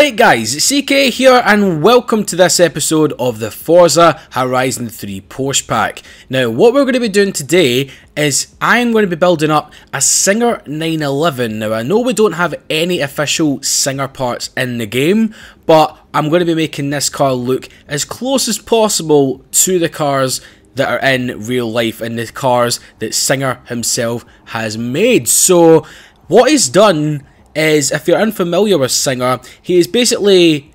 Right guys, CK here and welcome to this episode of the Forza Horizon 3 Porsche Pack. Now what we're going to be doing today is I'm going to be building up a Singer 911. Now I know we don't have any official Singer parts in the game, but I'm going to be making this car look as close as possible to the cars that are in real life and the cars that Singer himself has made. So what he's done is, if you're unfamiliar with Singer, he has basically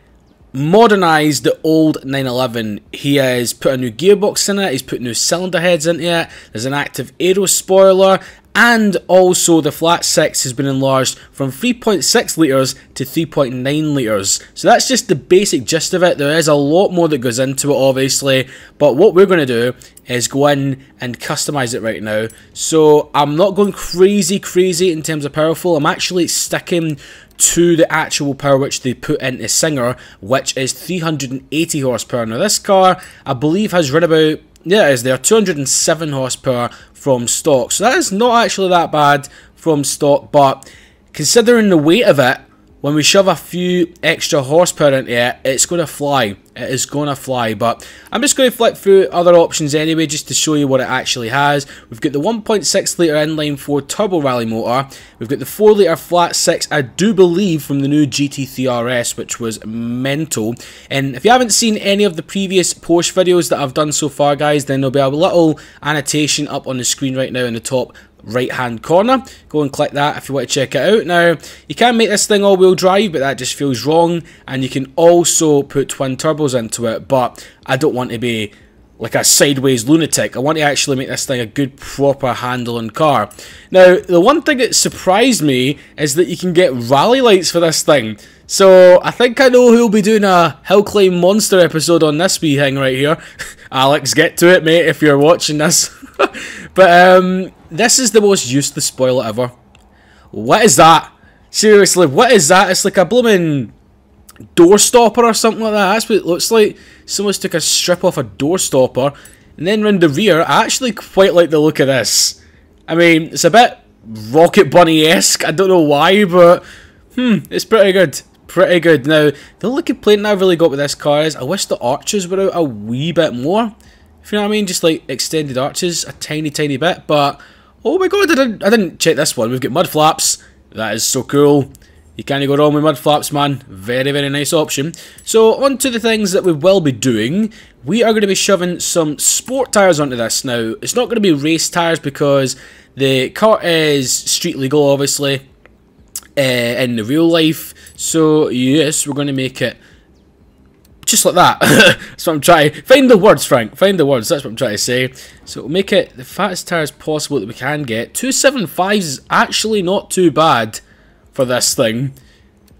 modernised the old 911. He has put a new gearbox in it, he's put new cylinder heads into it, there's an active aero spoiler, and also the flat 6 has been enlarged from 3.6 litres to 3.9 litres. So that's just the basic gist of it. There is a lot more that goes into it obviously, but what we're going to do is go in and customise it right now. So I'm not going crazy in terms of powerful, I'm actually sticking to the actual power which they put into Singer, which is 380 horsepower. Now this car, I believe, has run about, yeah, it is there, 207 horsepower from stock. So that is not actually that bad from stock, but considering the weight of it, when we shove a few extra horsepower into it, it's going to fly. It is going to fly. But I'm just going to flip through other options anyway, just to show you what it actually has. We've got the 1.6 litre inline-4 turbo rally motor. We've got the 4 litre flat 6, I do believe, from the new GT3 RS, which was mental. And if you haven't seen any of the previous Porsche videos that I've done so far, guys, then there'll be a little annotation up on the screen right now in the top right hand corner. Go and click that if you want to check it out. Now you can make this thing all wheel drive, but that just feels wrong, and you can also put twin turbos into it, but I don't want to be like a sideways lunatic. I want to actually make this thing a good proper handling car. Now the one thing that surprised me is that you can get rally lights for this thing. So I think I know who'll be doing a Hill Climb Monster episode on this wee thing right here. Alex, get to it mate if you're watching this. But this is the most useless spoiler ever. What is that? Seriously, what is that? It's like a blooming door stopper or something like that. That's what it looks like. Someone's took a strip off a door stopper and then round the rear. I actually quite like the look of this. I mean, it's a bit Rocket Bunny-esque. I don't know why, but it's pretty good. Pretty good. Now, the only complaint I've really got with this car is I wish the arches were out a wee bit more. If you know what I mean, just like extended arches a tiny bit. But oh my god, I didn't check this one. We've got mud flaps. That is so cool. You can't go wrong with mud flaps, man. Very nice option. So on to the things that we will be doing. We are going to be shoving some sport tyres onto this. Now it's not going to be race tyres because the car is street legal obviously in the real life. So yes, we're going to make it just like that. That's what I'm trying. Find the words, Frank. Find the words. That's what I'm trying to say. So we'll make it the fattest tyres possible that we can get. 275s is actually not too bad for this thing.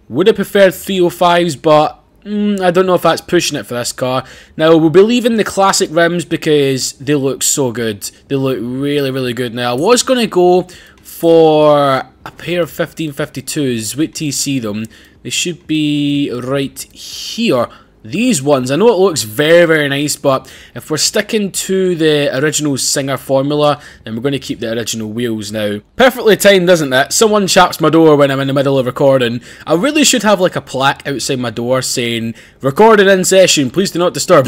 Would have preferred 305s, but I don't know if that's pushing it for this car. Now we'll be leaving the classic rims because they look so good. They look really good. Now I was going to go for a pair of 1552s. Wait till you see them. They should be right here. These ones, I know it looks very nice, but if we're sticking to the original Singer formula, then we're going to keep the original wheels now. Perfectly timed, isn't it? Someone chaps my door when I'm in the middle of recording. I really should have like a plaque outside my door saying, "Recorded in session, please do not disturb."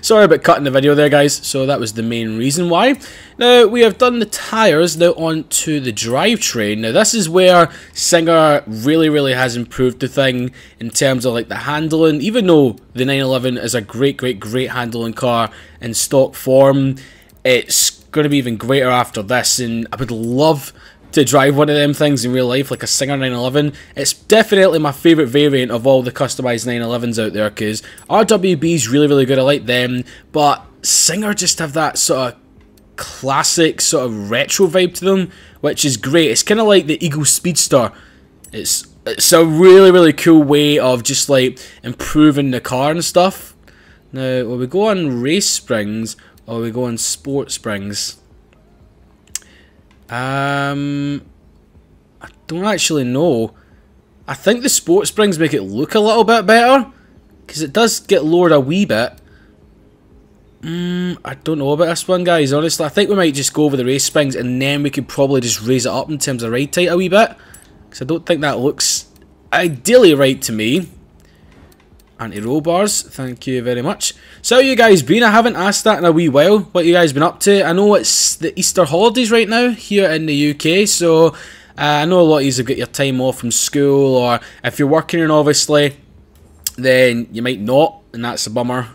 Sorry about cutting the video there, guys. So that was the main reason why. Now, we have done the tyres, now on to the drivetrain. Now, this is where Singer really has improved the thing in terms of like the handling. Even though the 911 is a great handling car in stock form, it's going to be even greater after this, and I would love to drive one of them things in real life, like a Singer 911. It's definitely my favourite variant of all the customised 911s out there, because RWB's really good, I like them, but Singer just have that sort of classic sort of retro vibe to them, which is great. It's kind of like the Eagle Speedster. It's a really cool way of just like improving the car and stuff. Now, will we go on race springs or will we go on sport springs? I don't actually know. I think the sport springs make it look a little bit better because it does get lowered a wee bit. I don't know about this one, guys, honestly. I think we might just go over the race springs and then we could probably just raise it up in terms of ride height a wee bit, because I don't think that looks ideally right to me. Anti-roll bars, thank you very much. So how you guys been? I haven't asked that in a wee while. What you guys been up to? I know it's the Easter holidays right now here in the UK, so I know a lot of you have got your time off from school, or if you're working in obviously, then you might not, and that's a bummer.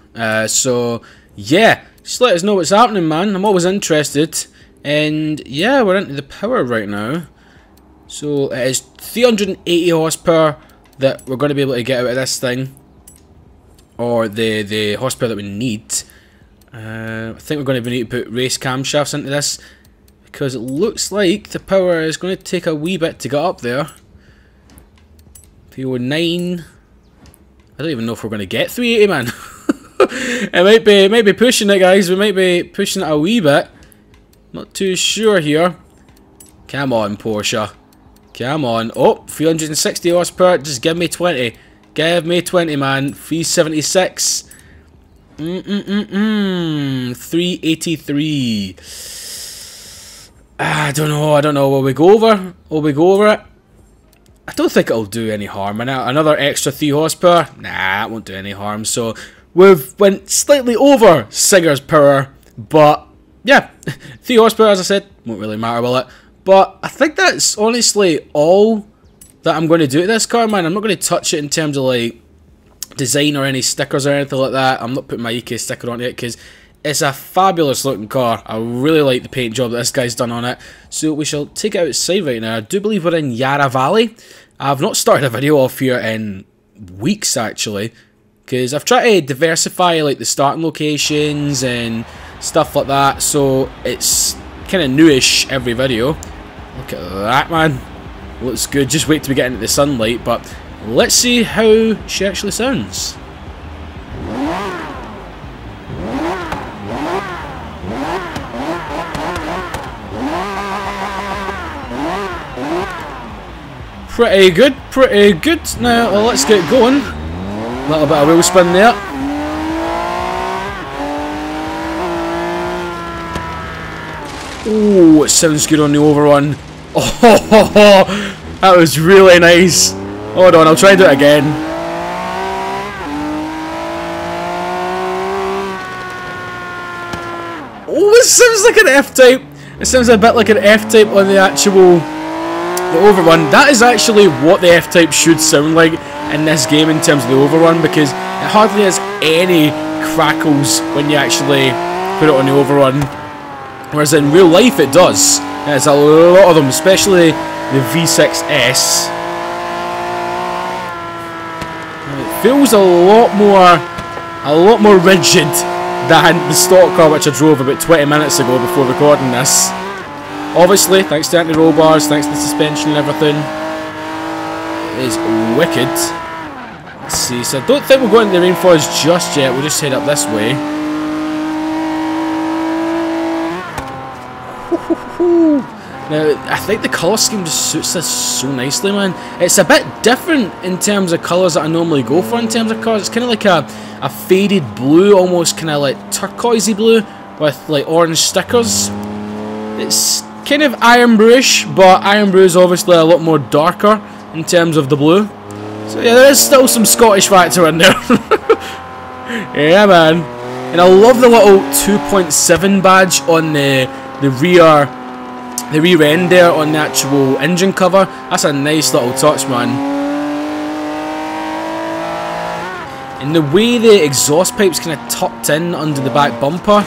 So yeah, just let us know what's happening, man. I'm always interested. And yeah, we're into the power right now. So it is 380 horsepower that we're going to be able to get out of this thing. Or the horsepower that we need. I think we're going to need to put race camshafts into this, because it looks like the power is going to take a wee bit to get up there. 309. I don't even know if we're going to get 380, man. It might be pushing it, guys. We might be pushing it a wee bit. Not too sure here. Come on, Porsche. Come on. Oh, 360 horsepower. Just give me 20. Give me 20, man. 376. 383. I don't know. Will we go over? Will we go over it? I don't think it'll do any harm. Another extra 3 horsepower? Nah, it won't do any harm. So we've went slightly over Singer's power, but yeah, 3 horsepower, as I said, won't really matter, will it? But I think that's honestly all that I'm going to do to this car, man. I'm not going to touch it in terms of like design or any stickers or anything like that. I'm not putting my EK sticker on it because it's a fabulous looking car. I really like the paint job that this guy's done on it. So we shall take it outside right now. I do believe we're in Yarra Valley. I've not started a video off here in weeks actually, because I've tried to diversify like the starting locations and stuff like that. So it's kind of newish every video. Look at that, man. Looks good. Just wait till we get into the sunlight, but let's see how she actually sounds. Pretty good, pretty good. Now let's get going. A little bit of wheel spin there. Oh, it sounds good on the overrun. Oh, that was really nice. Hold on, I'll try and do it again. Oh, it sounds like an F-type. It sounds a bit like an F-type on the actual overrun. That is actually what the F-type should sound like in this game in terms of the overrun, because it hardly has any crackles when you actually put it on the overrun. Whereas in real life it does. There's a lot of them, especially the V6S. It feels a lot more rigid than the stock car which I drove about 20 minutes ago before recording this. Obviously, thanks to anti-roll bars, thanks to the suspension and everything. It is wicked. Let's see, so I don't think we're going to the rainforest just yet, we'll just head up this way. Now, I think the colour scheme just suits this so nicely, man. It's a bit different in terms of colours that I normally go for in terms of cars. It's kind of like a faded blue, almost kind of like turquoisey blue with like orange stickers. It's kind of iron bluish, but iron blue is obviously a lot more darker in terms of the blue. So yeah, there is still some Scottish factor in there. Yeah, man. And I love the little 2.7 badge on the rear end there on the actual engine cover. That's a nice little touch, man. And the way the exhaust pipe's kind of tucked in under the back bumper,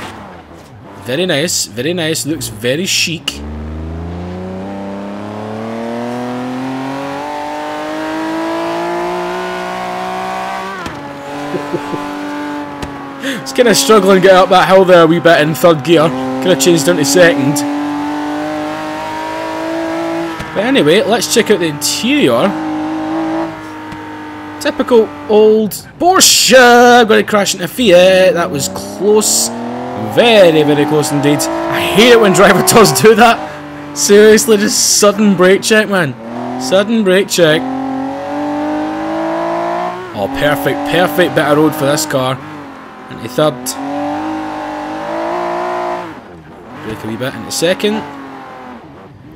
very nice, very nice. Looks very chic. It's kind of struggling to get up that hill there a wee bit in third gear. Kind of changed down to second. But anyway, let's check out the interior. Typical old Porsche. I'm going to crash into Fiat. That was close. Very, very close indeed. I hate it when driver does do that. Seriously, just sudden brake check, man. Sudden brake check. Oh, perfect, perfect bit of road for this car. Into third. Brake a wee bit into second.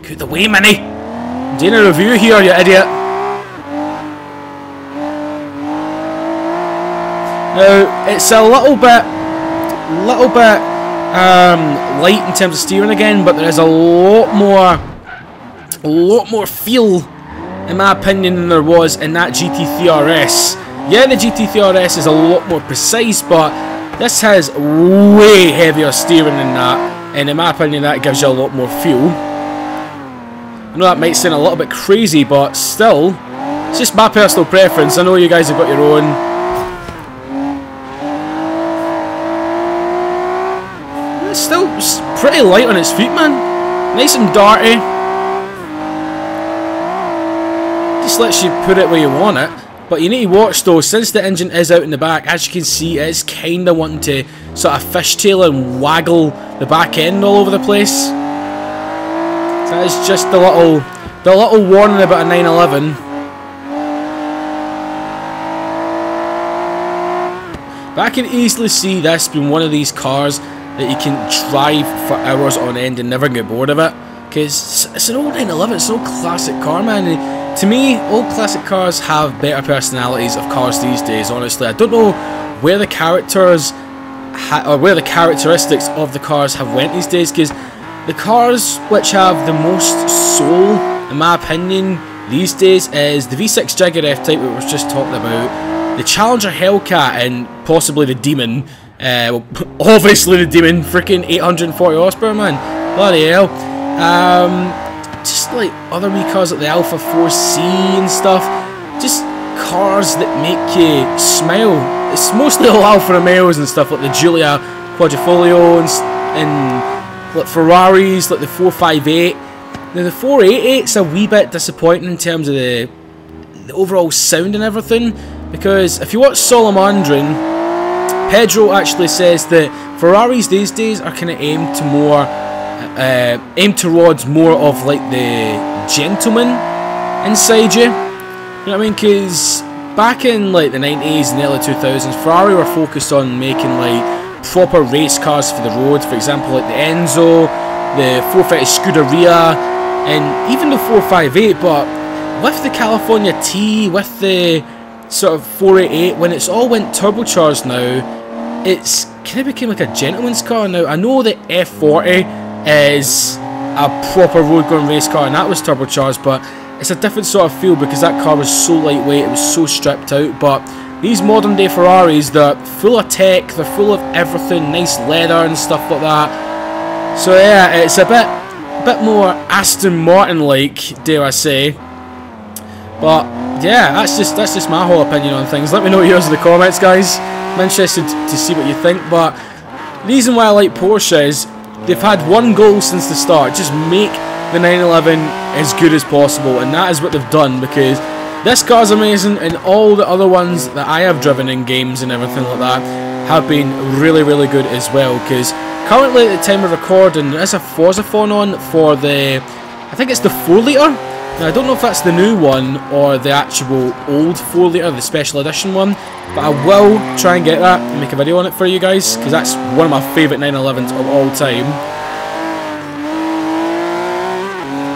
Get the way, Minnie. I'm doing a review here, you idiot. Now, it's a little bit light in terms of steering again, but there is a lot more feel, in my opinion, than there was in that GT3 RS. Yeah, the GT3 RS is a lot more precise, but this has way heavier steering than that, and in my opinion, that gives you a lot more feel. I know that might sound a little bit crazy, but still, it's just my personal preference. I know you guys have got your own. It's still pretty light on its feet, man. Nice and dirty. Just lets you put it where you want it. But you need to watch though, since the engine is out in the back, as you can see, it's kinda wanting to sort of fishtail and waggle the back end all over the place. So that is just the little warning about a 911. But I can easily see this being one of these cars that you can drive for hours on end and never get bored of it, because it's an old 911. It's an old classic car, man. And to me, old classic cars have better personalities of cars these days. Honestly, I don't know where the characters or where the characteristics of the cars have went these days, because the cars which have the most soul, in my opinion, these days is the V6 Jaguar F-Type, which was just talking about, the Challenger Hellcat, and possibly the Demon. Well, obviously the Demon, freaking 840 horsepower, man. Bloody hell. Just like other wee cars like the Alpha 4C and stuff. Just cars that make you smile. It's mostly all Alfa Romeos and stuff, like the Giulia Quadrifoglio and like Ferraris, like the 458. Now the 488's a wee bit disappointing in terms of the overall sound and everything, because if you watch Salamandrin, Pedro actually says that Ferraris these days are kind of aimed towards more of like the gentleman inside you. You know what I mean? Because back in like the 90s and early 2000s, Ferrari were focused on making like proper race cars for the road. For example, like the Enzo, the 450 Scuderia, and even the 458. But with the California T, with the sort of 488, when it's all went turbocharged now, it's kind of became like a gentleman's car now. I know the F40 is a proper road going race car and that was turbocharged, but it's a different sort of feel because that car was so lightweight, it was so stripped out. But these modern day Ferraris, they're full of tech, they're full of everything, nice leather and stuff like that. So yeah, it's a bit more Aston Martin like, dare I say. But yeah, that's just my whole opinion on things. Let me know yours in the comments, guys. I'm interested to see what you think. But the reason why I like Porsche is they've had one goal since the start: just make the 911 as good as possible, and that is what they've done, because this car's amazing, and all the other ones that I have driven in games and everything like that have been really, really good as well. Because currently at the time of recording, there is a Forza phone on for the, I think it's the 4 litre. Now I don't know if that's the new one or the actual old 4 litre, the special edition one, but I will try and get that and make a video on it for you guys, because that's one of my favourite 911s of all time.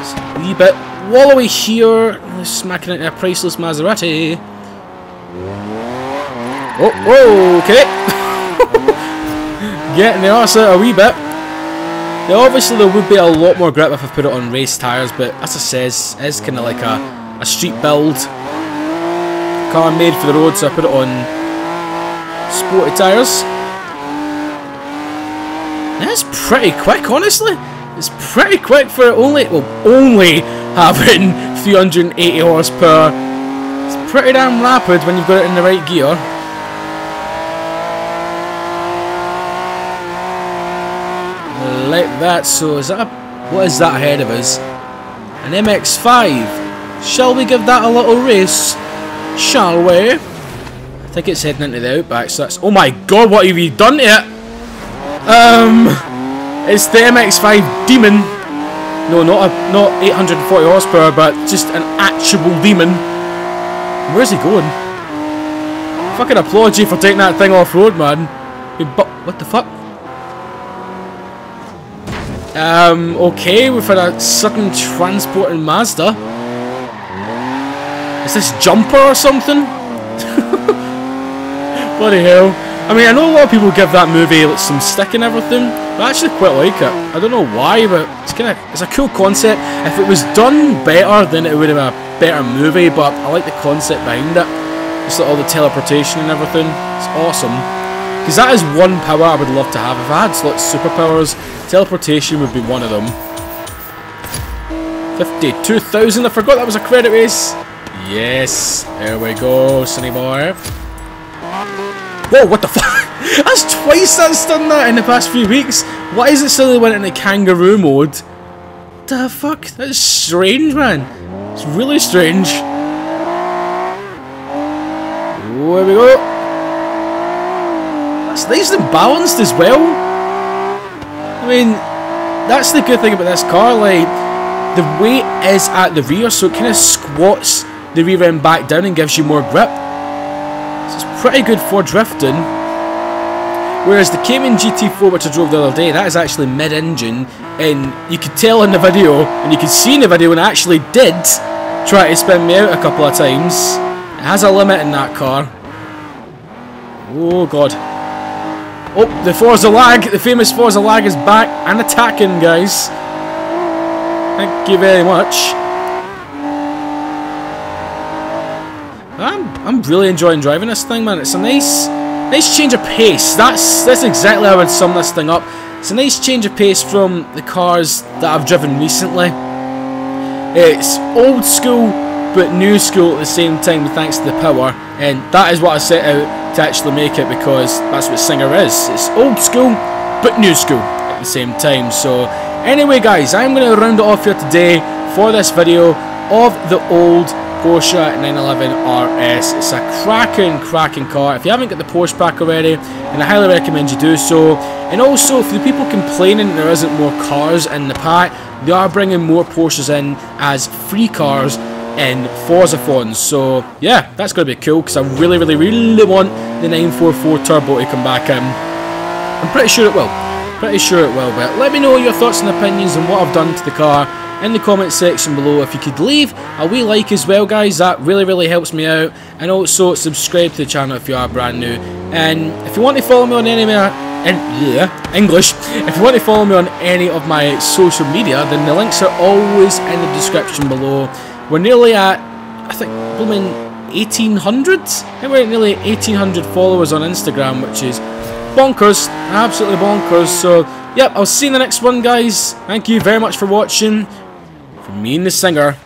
It's a wee bit wallowy here, smacking into a priceless Maserati. Oh, okay. Getting the arse out a wee bit. Now obviously there would be a lot more grip if I put it on race tyres, but as I says, it's kind of like a street build car made for the road, so I put it on sporty tyres. That's pretty quick, honestly. It's pretty quick for only having 380 horsepower. It's pretty damn rapid when you've got it in the right gear. Like that. So is that what is that ahead of us? An MX-5. Shall we give that a little race? Shall we? I think it's heading into the Outback, so that's... Oh my god, what have you done to it? It's the MX-5 Demon. No, not 840 horsepower, but just an actual demon. Where's he going? Fucking applaud you for taking that thing off-road, man. What the fuck? Okay, we've had a sudden transporting Mazda. Is this Jumper or something? Bloody hell. I mean, I know a lot of people give that movie like, some stick and everything, but I actually quite like it. I don't know why, but it's a cool concept. If it was done better, then it would have been a better movie, but I like the concept behind it. Just like all the teleportation and everything. It's awesome. Because that is one power I would love to have. If I had like superpowers, teleportation would be one of them. 52,000, I forgot that was a credit race. Yes, there we go, sonny boy. Whoa, what the fuck? That's twice that's done that in the past few weeks. Why is it suddenly went into kangaroo mode? What the fuck? That's strange, man. It's really strange. There we go. That's nice and balanced as well. I mean, that's the good thing about this car. Like, the weight is at the rear, so it kind of squats the rear end back down and gives you more grip. So it's pretty good for drifting. Whereas the Cayman GT4, which I drove the other day, that is actually mid-engine, and you could tell in the video, and you could see in the video, when I actually did try to spin me out a couple of times. It has a limit in that car. Oh god. Oh, the Forza lag, the famous Forza lag is back and attacking, guys. Thank you very much. I'm really enjoying driving this thing, man. It's a nice change of pace. That's exactly how I would sum this thing up. It's a nice change of pace from the cars that I've driven recently. It's old school but new school at the same time, thanks to the power, and that is what I set out to actually make it, because that's what Singer is. It's old school but new school at the same time. So anyway guys, I'm going to round it off here today for this video of the old Porsche 911 RS. It's a cracking car. If you haven't got the Porsche pack already, then I highly recommend you do so. And also, for the people complaining there isn't more cars in the pack, they are bringing more Porsches in as free cars in Forza phones. So yeah, that's going to be cool, because I really want the 944 Turbo to come back in. I'm pretty sure it will. But let me know your thoughts and opinions on what I've done to the car in the comment section below. If you could leave a wee like as well, guys, that really helps me out. And also subscribe to the channel if you are brand new. And if you want to follow me on any if you want to follow me on any of my social media, then the links are always in the description below. We're nearly at, I think, 1,800. We're at nearly 1,800 followers on Instagram, which is bonkers, absolutely bonkers. So yep, I'll see you in the next one, guys. Thank you very much for watching. From me and the singer,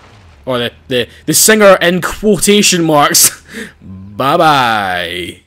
or the singer in quotation marks. Bye bye.